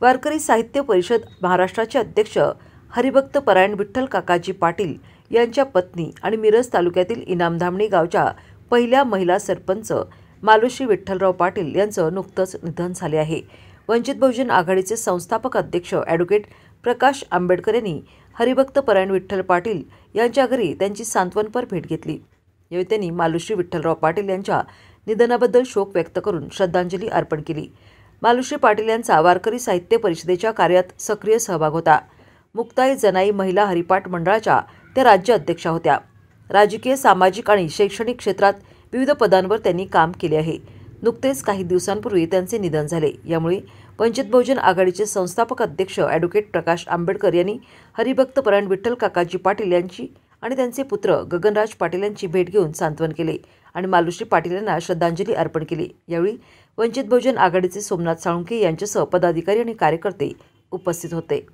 वारकरी साहित्य परिषद महाराष्ट्राचे अध्यक्ष हरिभक्त परायण विठ्ठल काकाजी पाटील यांच्या पत्नी आणि मिरज तालुक्यातील इनामधामणी गावच्या पहिल्या महिला सरपंच मालुश्री विठ्ठलराव पाटील यांचं नुकतंच निधन झाले आहे। वंचित बहुजन आघाडीचे संस्थापक अध्यक्ष ॲडव्होकेट प्रकाश आंबेडकर यांनी हरिभक्त परायण विठ्ठल पाटील यांच्या घरी त्यांची सांत्वनपर भेट घेतली। यावेळी त्यांनी मालुश्री विठ्ठलराव पाटील यांच्या निधनाबद्दल शोक व्यक्त करून श्रद्धांजली अर्पण केली। मालुश्री पाटील यांचा वारकरी साहित्य परिषदेच्या कार्यात सक्रिय सहभाग होता। मुक्ताई जनाई महिला हरिपाठ मंडळाच्या त्या राज्य अध्यक्षा होत्या। राजकीय, सामाजिक आणि शैक्षणिक क्षेत्रात विविध पदांवर त्यांनी काम केले आहे। नुकतेच काही दिवसांपूर्वी त्यांचे निधन झाले। यामुळे वंचित बहुजन आघाडीचे संस्थापक अध्यक्ष ॲडव्होकेट प्रकाश आंबेडकर यांनी हरिभक्त परायण विठ्ठल काकाजी पाटील यांची आणि त्यांचे पुत्र गगनराज पाटील यांची भेट घेऊन सांत्वन केले आणि मालुश्री पाटील यांना श्रद्धांजली अर्पण केली। यावेळी वंचित बहुजन आघाडीचे सोमनाथ साळुंखे यांच्यासह पदाधिकारी आणि कार्यकर्ते उपस्थित होते।